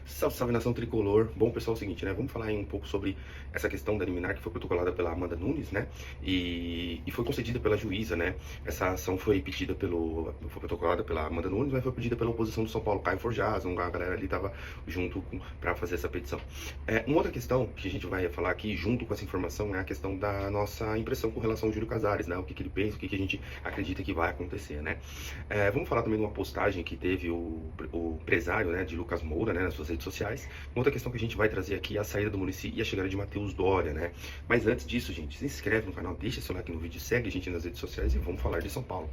Salve, salve nação tricolor. Bom, pessoal, é o seguinte, né? Vamos falar aí um pouco sobre essa questão da liminar que foi protocolada pela Amanda Nunes, né? E foi concedida pela juíza, né? Essa ação foi protocolada pela Amanda Nunes, mas foi pedida pela oposição do São Paulo, Caio Forjaz, a galera ali tava junto para fazer essa petição. Uma outra questão que a gente vai falar aqui, junto com essa informação, é a questão da nossa impressão com relação ao Júlio Casares, né? O que ele pensa, o que a gente acredita que vai acontecer, né? Vamos falar também de uma postagem que teve o empresário, né, de Lucas Moura, né, nas suas redes sociais. Uma outra questão que a gente vai trazer aqui é a saída do Muricy e a chegada de Matheus Doria, né? Mas antes disso, gente, se inscreve no canal, deixa seu like no vídeo, segue a gente nas redes sociais e vamos falar de São Paulo.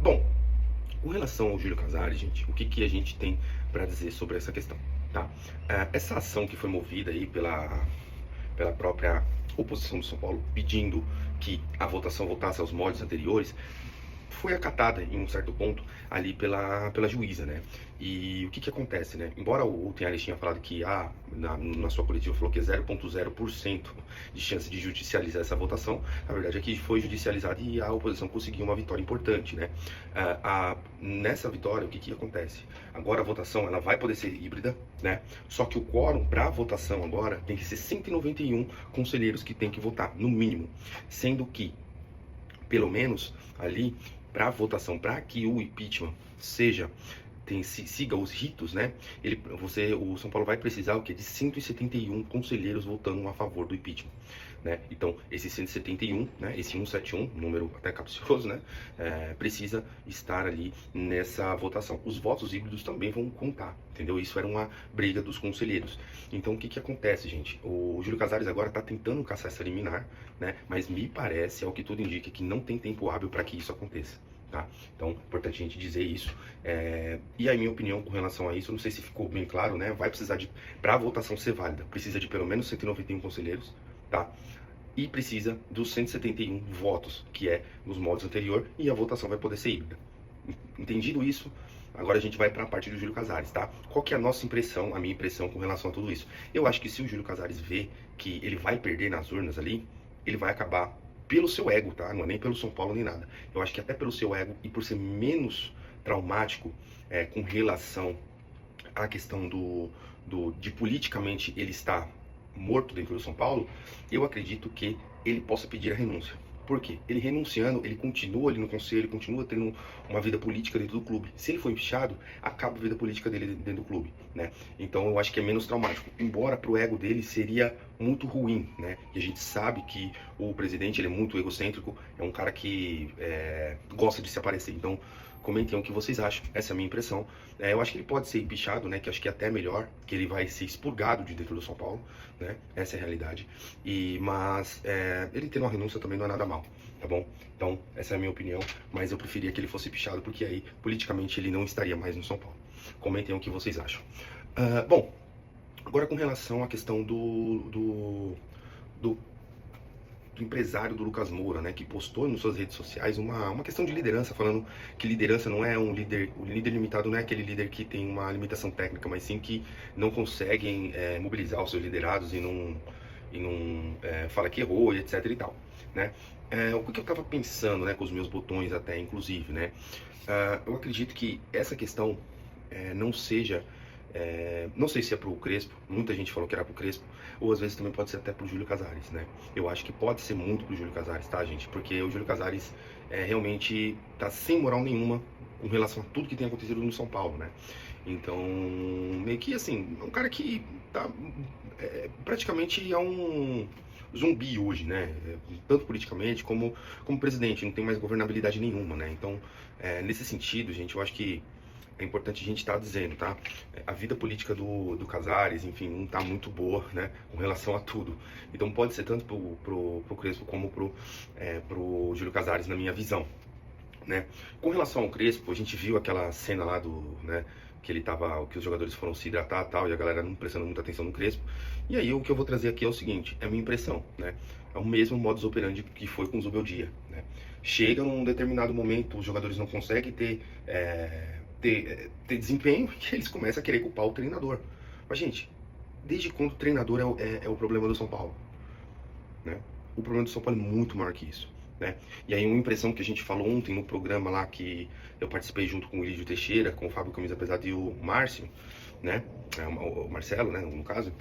Bom, com relação ao Júlio Casares, gente, o que a gente tem para dizer sobre essa questão, tá? Essa ação que foi movida aí pela própria oposição do São Paulo, pedindo que a votação voltasse aos moldes anteriores, foi acatada em um certo ponto ali pela juíza, né? E o que acontece, né? Embora o Tenhares tinha falado que na sua coletiva falou que é 0,0% de chance de judicializar essa votação, a verdade é que foi judicializada e a oposição conseguiu uma vitória importante, né? Nessa vitória, o que acontece? Agora a votação ela vai poder ser híbrida, né? Só que o quórum para a votação agora tem que ser 191 conselheiros que tem que votar, no mínimo, sendo que pelo menos ali para a votação, para que o impeachment siga os ritos, né? O São Paulo vai precisar de 171 conselheiros votando a favor do impeachment, né? Então, esse 171, né? Esse 171, número até capcioso, né? Precisa estar ali nessa votação. Os votos híbridos também vão contar, entendeu? Isso era uma briga dos conselheiros. Então, o que acontece, gente? O Júlio Casares agora está tentando caçar essa liminar, né? Mas me parece, ao que tudo indica, que não tem tempo hábil para que isso aconteça. Tá? Então, é importante a gente dizer isso. E a minha opinião com relação a isso, não sei se ficou bem claro, né? Vai precisar para a votação ser válida, precisa de pelo menos 191 conselheiros, tá? E precisa dos 171 votos, que é nos moldes anterior, e a votação vai poder ser híbrida. Entendido isso, agora a gente vai para a parte do Júlio Casares, tá? Qual que é a nossa impressão, a minha impressão com relação a tudo isso? Eu acho que se o Júlio Casares vê que ele vai perder nas urnas ali, ele vai acabar pelo seu ego, tá? Não é nem pelo São Paulo nem nada. Eu acho que até pelo seu ego e por ser menos traumático com relação à questão de politicamente ele estar morto dentro do São Paulo, eu acredito que ele possa pedir a renúncia. Por quê? Ele renunciando, ele continua ali no conselho, ele continua tendo uma vida política dentro do clube. Se ele for empichado, acaba a vida política dele dentro do clube, né? Então eu acho que é menos traumático. Embora pro ego dele seria muito ruim, né? E a gente sabe que o presidente ele é muito egocêntrico, é um cara que gosta de se aparecer. Então comentem o que vocês acham, essa é a minha impressão. Eu acho que ele pode ser empichado, né? Que acho que é até melhor, que ele vai ser expurgado de dentro do São Paulo, né? Essa é a realidade. Mas ele tendo uma renúncia também não é nada mal, tá bom? Então, essa é a minha opinião, mas eu preferia que ele fosse empichado, porque aí, politicamente, ele não estaria mais no São Paulo. Comentem o que vocês acham. Bom, agora com relação à questão do empresário do Lucas Moura, né, que postou nas suas redes sociais uma questão de liderança, falando que liderança não é um líder, o líder limitado não é aquele líder que tem uma limitação técnica, mas sim que não conseguem mobilizar os seus liderados e não fala que errou e etc e tal, né? O que eu estava pensando, né, com os meus botões até, inclusive, né? Eu acredito que essa questão não seja... não sei se é pro Crespo, muita gente falou que era pro Crespo, ou às vezes também pode ser até pro Júlio Casares, né? Eu acho que pode ser muito pro Júlio Casares, tá, gente? Porque o Júlio Casares realmente tá sem moral nenhuma com relação a tudo que tem acontecido no São Paulo, né? Então, meio que assim, é um cara que tá praticamente é um zumbi hoje, né? Tanto politicamente como presidente, não tem mais governabilidade nenhuma, né? Então, nesse sentido, gente, eu acho que é importante a gente estar dizendo, tá? A vida política do Casares, enfim, não tá muito boa, né? Com relação a tudo. Então pode ser tanto pro Crespo como pro Júlio Casares, na minha visão, né? Com relação ao Crespo, a gente viu aquela cena lá né? Que os jogadores foram se hidratar e tal, e a galera não prestando muita atenção no Crespo. E aí o que eu vou trazer aqui é o seguinte, é a minha impressão, né? É o mesmo modus operandi que foi com o Zubeldia, né? Chega num determinado momento, os jogadores não conseguem ter desempenho, que eles começam a querer culpar o treinador. Mas, gente, desde quando o treinador é o problema do São Paulo? Né? O problema do São Paulo é muito maior que isso. Né? E aí uma impressão que a gente falou ontem no programa lá que eu participei junto com o Lídio Teixeira, com o Fábio Camisa Pesada e o Márcio, né? O Marcelo, né, no caso,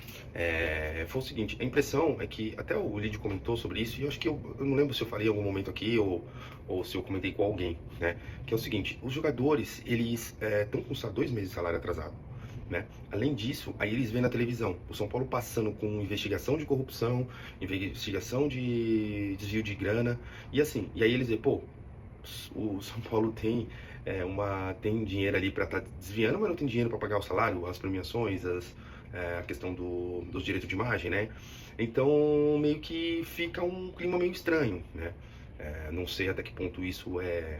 foi o seguinte, a impressão é que, até o Lídio comentou sobre isso, e eu acho que eu não lembro se eu falei em algum momento aqui, ou se eu comentei com alguém, né, que é o seguinte, os jogadores, eles estão com 2 meses de salário atrasado, né? Além disso, aí eles veem na televisão o São Paulo passando com investigação de corrupção, investigação de desvio de grana, e assim, e aí eles veem, pô, o São Paulo tem dinheiro ali para estar desviando, mas não tem dinheiro para pagar o salário, as premiações, a questão dos direitos de imagem, né? Então, meio que fica um clima meio estranho, né? Não sei até que ponto isso é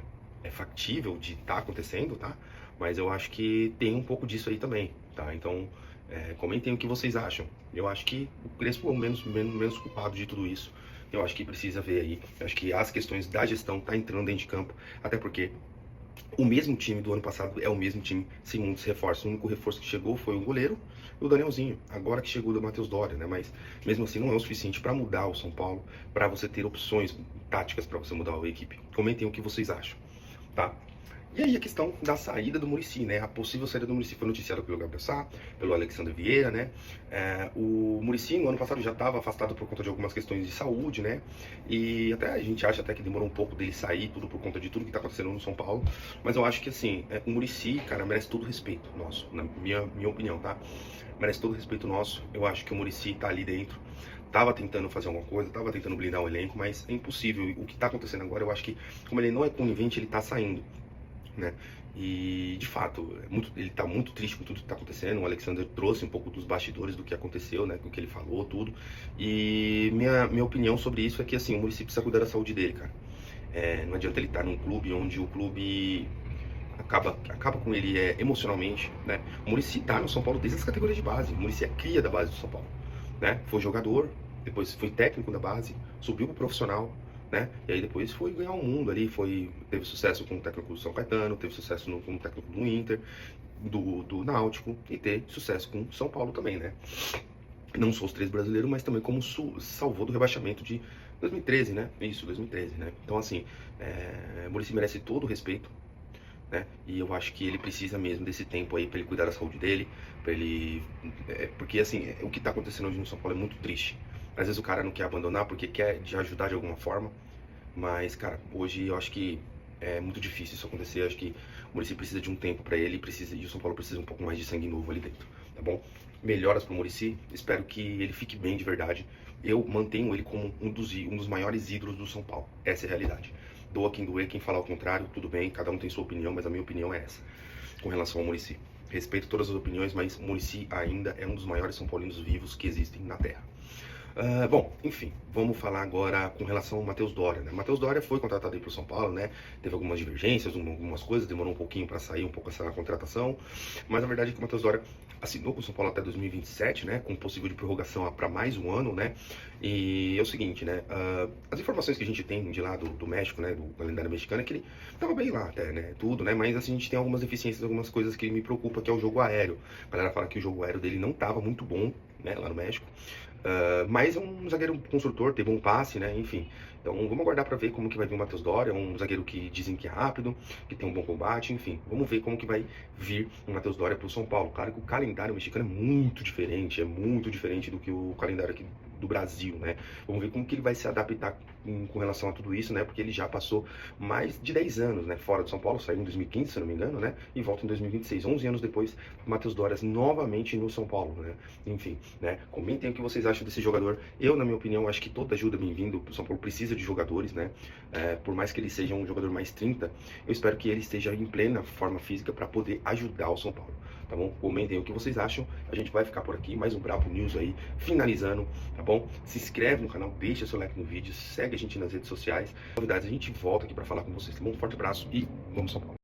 factível de estar acontecendo, tá? Mas eu acho que tem um pouco disso aí também, tá? Então, comentem o que vocês acham. Eu acho que o Crespo é o menos culpado de tudo isso. Eu acho que precisa ver aí. Eu acho que as questões da gestão tá entrando dentro de campo, até porque o mesmo time do ano passado é o mesmo time, sem muitos reforços. O único reforço que chegou foi o goleiro e o Danielzinho. Agora que chegou o Matheus Doria, né? Mas mesmo assim não é o suficiente para mudar o São Paulo, para você ter opções táticas para você mudar a equipe. Comentem o que vocês acham, tá? E aí a questão da saída do Muricy, né? A possível saída do Muricy foi noticiada pelo Gabriel Sá, pelo Alexandre Vieira, né? O Muricy no ano passado já estava afastado por conta de algumas questões de saúde, né? E até a gente acha até que demorou um pouco dele sair, tudo por conta de tudo que está acontecendo no São Paulo. Mas eu acho que assim, o Muricy, cara, merece todo o respeito nosso, na minha opinião, tá? Merece todo o respeito nosso. Eu acho que o Muricy tá ali dentro. Tava tentando fazer alguma coisa, tava tentando blindar o elenco, mas é impossível. O que tá acontecendo agora, eu acho que, como ele não é conivente, ele tá saindo, né? E de fato, ele tá muito triste com tudo que tá acontecendo. O Alexander trouxe um pouco dos bastidores do que aconteceu, né? Com o que ele falou, tudo. E minha opinião sobre isso é que assim, o Muricy precisa cuidar da saúde dele, cara. Não adianta ele estar num clube onde o clube acaba com ele emocionalmente, né? O Muricy tá no São Paulo desde as categorias de base. O Muricy é cria da base do São Paulo, né? Foi jogador, depois foi técnico da base, subiu pro profissional, né? E aí depois foi ganhar o mundo ali, teve sucesso como técnico do São Caetano, teve sucesso como técnico do Inter, do Náutico, e teve sucesso com São Paulo também, né? Não só os 3 brasileiros, mas também como salvou do rebaixamento de 2013, né? Isso, 2013, né? Então assim, o Muricy merece todo o respeito, né? E eu acho que ele precisa mesmo desse tempo aí para ele cuidar da saúde dele, para ele, porque assim, o que tá acontecendo hoje no São Paulo é muito triste. Às vezes o cara não quer abandonar porque quer de ajudar de alguma forma, mas cara, hoje eu acho que é muito difícil isso acontecer. Eu acho que o Muricy precisa de um tempo para ele, e o São Paulo precisa um pouco mais de sangue novo ali dentro, tá bom? Melhoras pro Muricy, espero que ele fique bem de verdade. Eu mantenho ele como um dos maiores ídolos do São Paulo, essa é a realidade. Doa quem doer, quem falar o contrário, tudo bem, cada um tem sua opinião, mas a minha opinião é essa, com relação ao Muricy. Respeito todas as opiniões, mas o Muricy ainda é um dos maiores São Paulinos vivos que existem na Terra. Bom, enfim, vamos falar agora com relação ao Matheus Doria, né? Matheus Doria foi contratado aí para o São Paulo, né? Teve algumas divergências, algumas coisas, demorou um pouquinho para sair um pouco essa contratação, mas a verdade é que o Matheus Doria assinou com o São Paulo até 2027, né? Com possível de prorrogação para mais um ano, né? E é o seguinte, né? As informações que a gente tem de lá do México, né? Do calendário mexicano, é que ele tava bem lá até, né? Tudo, né? Mas assim, a gente tem algumas deficiências, algumas coisas que me preocupa, que é o jogo aéreo. A galera fala que o jogo aéreo dele não tava muito bom, né? Lá no México. Mas é um zagueiro construtor, tem bom passe, né? Enfim. Então vamos aguardar para ver como que vai vir o Matheus Doria, um zagueiro que dizem que é rápido, que tem um bom combate, enfim. Vamos ver como que vai vir o Matheus Doria para o São Paulo. Claro que o calendário mexicano é muito diferente do que o calendário aqui do Brasil, né? Vamos ver como que ele vai se adaptar com relação a tudo isso, né? Porque ele já passou mais de 10 anos, né? Fora de São Paulo, saiu em 2015, se não me engano, né? E volta em 2026, 11 anos depois, o Matheus Doria novamente no São Paulo, né? Enfim, né? Comentem o que vocês acham desse jogador. Eu, na minha opinião, acho que toda ajuda é bem-vindo. O São Paulo precisa de jogadores, né? Por mais que ele seja um jogador mais 30, eu espero que ele esteja em plena forma física para poder ajudar o São Paulo, tá bom? Comentem o que vocês acham. A gente vai ficar por aqui, mais um Brabo News aí, finalizando, tá bom? Se inscreve no canal, deixa seu like no vídeo, segue a gente nas redes sociais. Novidades, a gente volta aqui para falar com vocês, tá bom? Um forte abraço e vamos São Paulo!